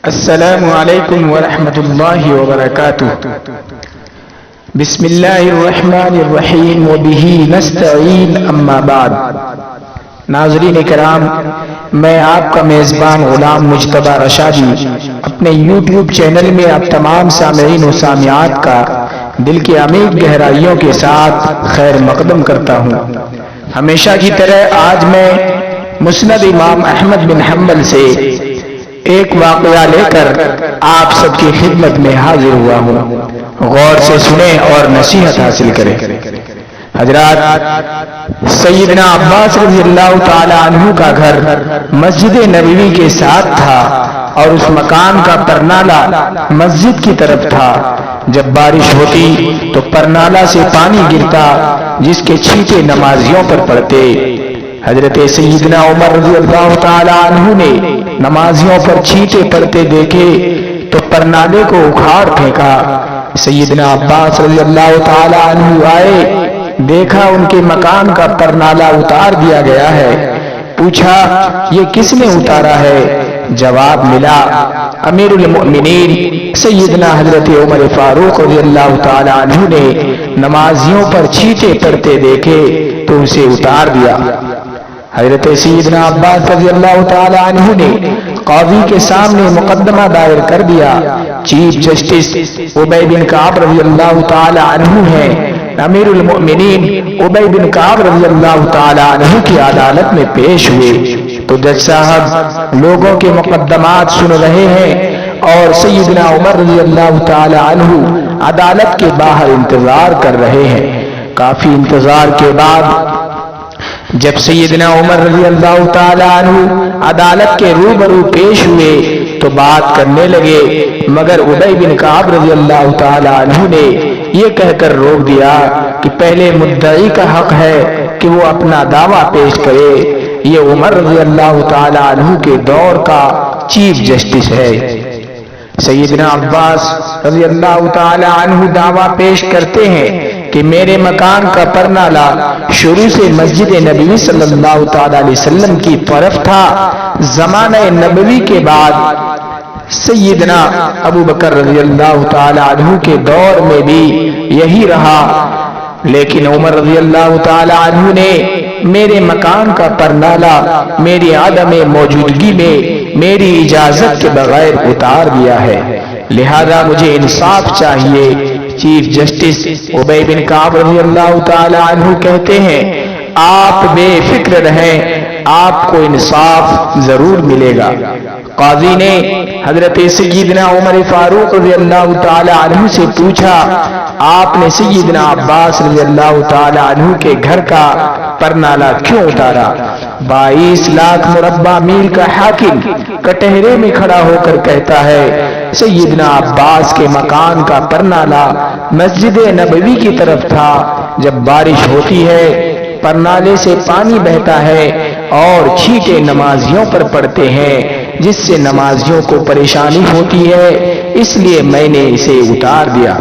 السلام علیکم ورحمۃ اللہ وبرکاتہ۔ بسم اللہ الرحمن الرحیم وبہ نستعین، اما بعد۔ ناظرین کرام، میں آپ کا میزبان غلام مجتبیٰ رشادی اپنے یوٹیوب چینل میں آپ تمام سامعین و سامعات کا دل کے عمیق گہرائیوں کے ساتھ خیر مقدم کرتا ہوں۔ ہمیشہ کی طرح آج میں مسند امام احمد بن حنبل سے ایک واقعہ لے کر آپ سب کی خدمت میں حاضر ہوا ہوں، غور سے سنیں اور نصیحت حاصل کریں۔ حضرات، سیدنا عباس رضی اللہ تعالی عنہ کا گھر مسجد نبوی کے ساتھ تھا اور اس مکان کا پرنالہ مسجد کی طرف تھا۔ جب بارش ہوتی تو پرنالہ سے پانی گرتا جس کے چھینٹے نمازیوں پر پڑتے۔ حضرت سیدنا عمر رضی اللہ تعالی عنہ نے نمازیوں پر چھینٹے پڑتے دیکھے تو پرنالے کو اکھاڑ پھینکا۔ سیدنا عباس رضی اللہ تعالی عنہ آئے، دیکھا ان کے مکان کا پرنالہ اتار دیا گیا ہے۔ پوچھا، یہ کس نے اتارا ہے؟ جواب ملا، امیر المؤمنین سیدنا حضرت عمر فاروق رضی اللہ تعالی عنہ نے نمازیوں پر چھینٹے پڑتے دیکھے تو اسے اتار دیا۔ حضرت سیدنا عباس رضی اللہ تعالی عنہ نے قاضی کے سامنے مقدمہ دائر کر دیا۔ چیف جسٹس ابی بن کعب رضی اللہ تعالی عنہ ہیں، امیر المؤمنین ابی بن کعب رضی اللہ تعالی عنہ کی عدالت میں پیش ہوئے تو جج صاحب لوگوں کے مقدمات سن رہے ہیں اور سیدنا عمر رضی اللہ تعالی عنہ عدالت کے باہر انتظار کر رہے ہیں۔ کافی انتظار کے بعد جب سیدنا عمر رضی اللہ تعالی عنہ عدالت کے روبرو پیش ہوئے تو بات کرنے لگے، مگر ابی بن کعب رضی اللہ تعالی عنہ نے یہ کہہ کر روک دیا کہ پہلے مدعی کا حق ہے کہ وہ اپنا دعویٰ پیش کرے، یہ عمر رضی اللہ تعالی عنہ کے دور کا چیف جسٹس ہے۔ سیدنا عباس رضی اللہ تعالی عنہ دعویٰ پیش کرتے ہیں کہ میرے مکان کا پرنالہ شروع سے مسجد نبوی صلی اللہ تعالی علیہ وسلم کی طرف تھا۔ زمانہ نبوی کے بعد سیدنا ابو بکر رضی اللہ تعالی عنہ کے دور میں بھی یہی رہا، لیکن عمر رضی اللہ تعالی عنہ نے میرے مکان کا پرنالہ میری عدم موجودگی میں میری اجازت کے بغیر اتار دیا ہے، لہذا مجھے انصاف چاہیے۔ چیف جسٹس ابی بن کعب رضی اللہ تعالی عنہ کہتے ہیں، آپ بے فکر رہیں، آپ کو انصاف ضرور ملے گا۔ قاضی نے حضرت سیدنا عمر فاروق رضی اللہ تعالی عنہ سے پوچھا، آپ نے سیدنا عباس رضی اللہ تعالی عنہ کے گھر کا پرنالہ کیوں اتارا؟ 22 لاکھ مربع میل کا حاکم کٹہرے میں کھڑا ہو کر کہتا ہے، سیدنا عباس کے مکان کا پرنالہ مسجد نبوی کی طرف تھا۔ جب بارش ہوتی ہے پرنالے سے پانی بہتا ہے اور چھینٹے نمازیوں پر پڑتے ہیں جس سے نمازیوں کو پریشانی ہوتی ہے، اس لیے میں نے اسے اتار دیا۔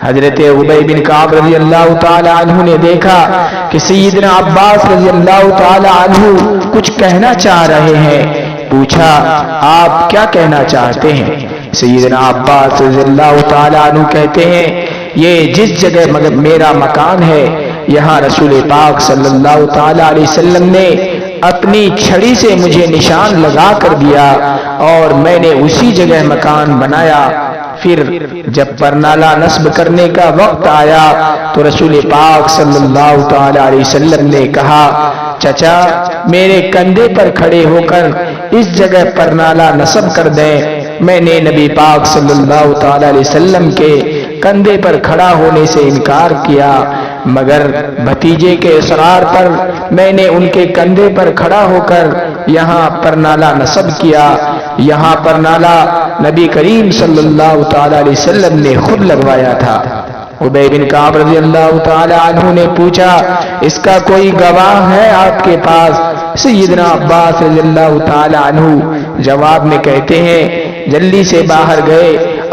حضرت ابی بن کعب رضی اللہ تعالی عنہ نے دیکھا کہ سیدنا عباس رضی اللہ تعالی عنہ کچھ کہنا چاہ رہے ہیں۔ پوچھا، آپ کیا کہنا چاہتے ہیں؟ سیدنا عباس رضی اللہ تعالی عنہ کہتے ہیں، یہ جس جگہ میرا مکان ہے یہاں رسول پاک صلی اللہ تعالی علیہ وسلم نے اپنی چھڑی سے مجھے نشان لگا کر دیا اور میں نے اسی جگہ مکان بنایا۔ پھر جب پرنالہ نصب کرنے کا وقت آیا تو رسول پاک صلی اللہ تعالی علیہ وسلم نے کہا، چچا میرے کندھے پر کھڑے ہو کر اس جگہ پرنالہ نصب کر دیں۔ میں نے نبی پاک صلی اللہ تعالی علیہ وسلم کے کندھے پر کھڑا ہونے سے انکار کیا، مگر بھتیجے کے اصرار پر میں نے ان کے کندھے پر کھڑا ہو کر یہاں پرنالہ نصب کیا۔ یہاں پرنالہ نبی کریم صلی اللہ تعالی علیہ وسلم نے خود لگوایا تھا۔ ابی بن کعب رضی اللہ تعالی عنہ نے پوچھا، اس کا کوئی گواہ ہے آپ کے پاس؟ سیدنا عباس رضی اللہ تعالی عنہ جواب میں کہتے ہیں، جلدی سے باہر گئے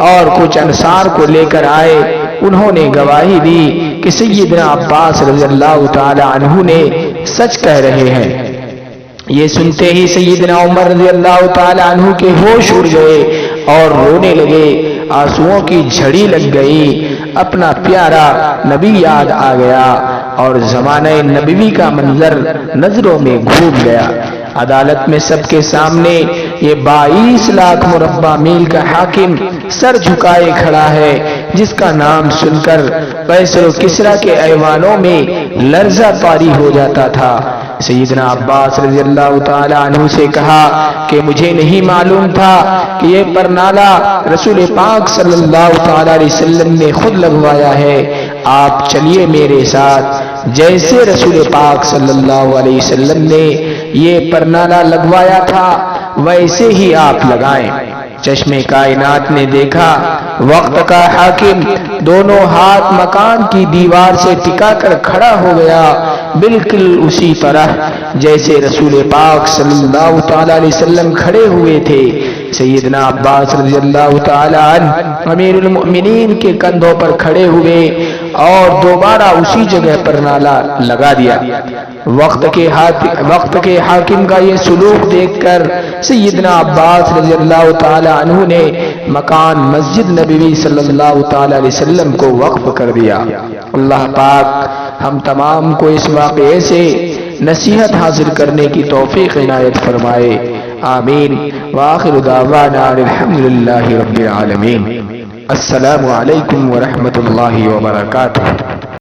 اور کچھ انصار کو لے کر آئے۔ انہوں نے گواہی دی کہ سیدنا عباس رضی اللہ تعالی عنہ نے سچ کہہ رہے ہیں۔ یہ سنتے ہی سیدنا عمر رضی اللہ تعالی عنہ کے ہوش اڑ گئے اور رونے لگے، آنسوؤں کی جھڑی لگ گئی، اپنا پیارا نبی یاد آ گیا اور زمانہ نبوی کا منظر نظروں میں گھوم گیا۔ عدالت میں سب کے سامنے یہ 22 لاکھ مربع میل کا حاکم سر جھکائے کھڑا ہے، جس کا نام سن کر قیصر و کسریٰ کے ایوانوں میں لرزہ طاری ہو جاتا تھا۔ سیدنا عباس رضی اللہ تعالی عنہ سے کہا کہ مجھے نہیں معلوم تھا کہ یہ پرنالہ رسول پاک صلی اللہ تعالی علیہ وسلم نے خود لگوایا ہے، آپ چلیے میرے ساتھ، جیسے رسول پاک صلی اللہ علیہ وسلم نے یہ پرنالہ لگوایا تھا ویسے ہی آپ لگائیں۔ چشم کائنات نے دیکھا وقت کا حاکم دونوں ہاتھ مکان کی دیوار سے ٹکا کر کھڑا ہو گیا، بالکل اسی طرح جیسے رسول پاک صلی اللہ تعالی علیہ وسلم کھڑے ہوئے تھے۔ سیدنا عباس رضی اللہ تعالی عنہ امیر المؤمنین کے کندھوں پر کھڑے ہوئے اور دوبارہ اسی جگہ پر نالا لگا دیا۔ وقت کے حاکم کا یہ سلوک دیکھ کر سیدنا عباس رضی اللہ تعالی عنہ نے مکان مسجد نبوی صلی اللہ تعالی علیہ وسلم کو وقف کر دیا۔ اللہ پاک ہم تمام کو اس واقعے سے نصیحت حاصل کرنے کی توفیق عنایت فرمائے، آمین۔ وآخر دعوانا الحمدللہ رب العالمین۔ السلام علیکم ورحمۃ اللہ وبرکاتہ۔